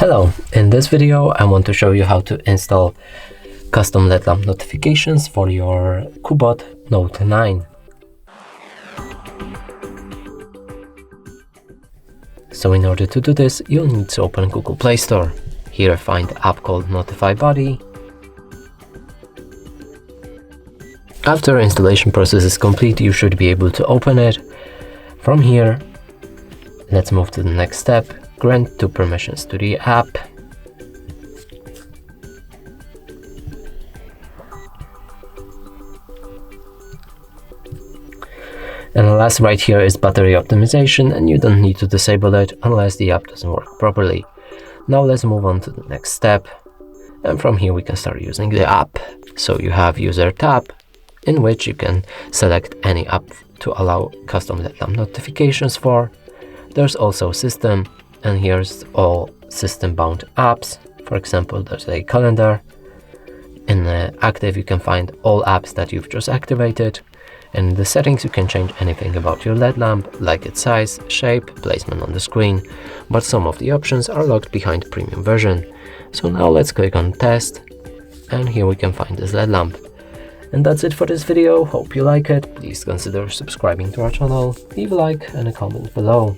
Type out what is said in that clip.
Hello, in this video I want to show you how to install custom LED lamp notifications for your CUBOT Note 9. So in order to do this, you'll need to open Google Play Store. Here find the app called NotifyBuddy. After installation process is complete, you should be able to open it. From here, let's move to the next step. Grant 2 permissions to the app. And the last right here is battery optimization, and you don't need to disable it unless the app doesn't work properly. Now let's move on to the next step, and from here we can start using the app. So you have user tab, in which you can select any app to allow custom LED lamp notifications for. There's also system, and here's all system bound apps. For example, there's a calendar. In active you can find all apps that you've just activated. And in the settings you can change anything about your LED lamp, like its size, shape, placement on the screen, but some of the options are locked behind premium version. So now let's click on test, and here we can find this LED lamp. And that's it for this video. Hope you like it. Please consider subscribing to our channel, leave a like and a comment below.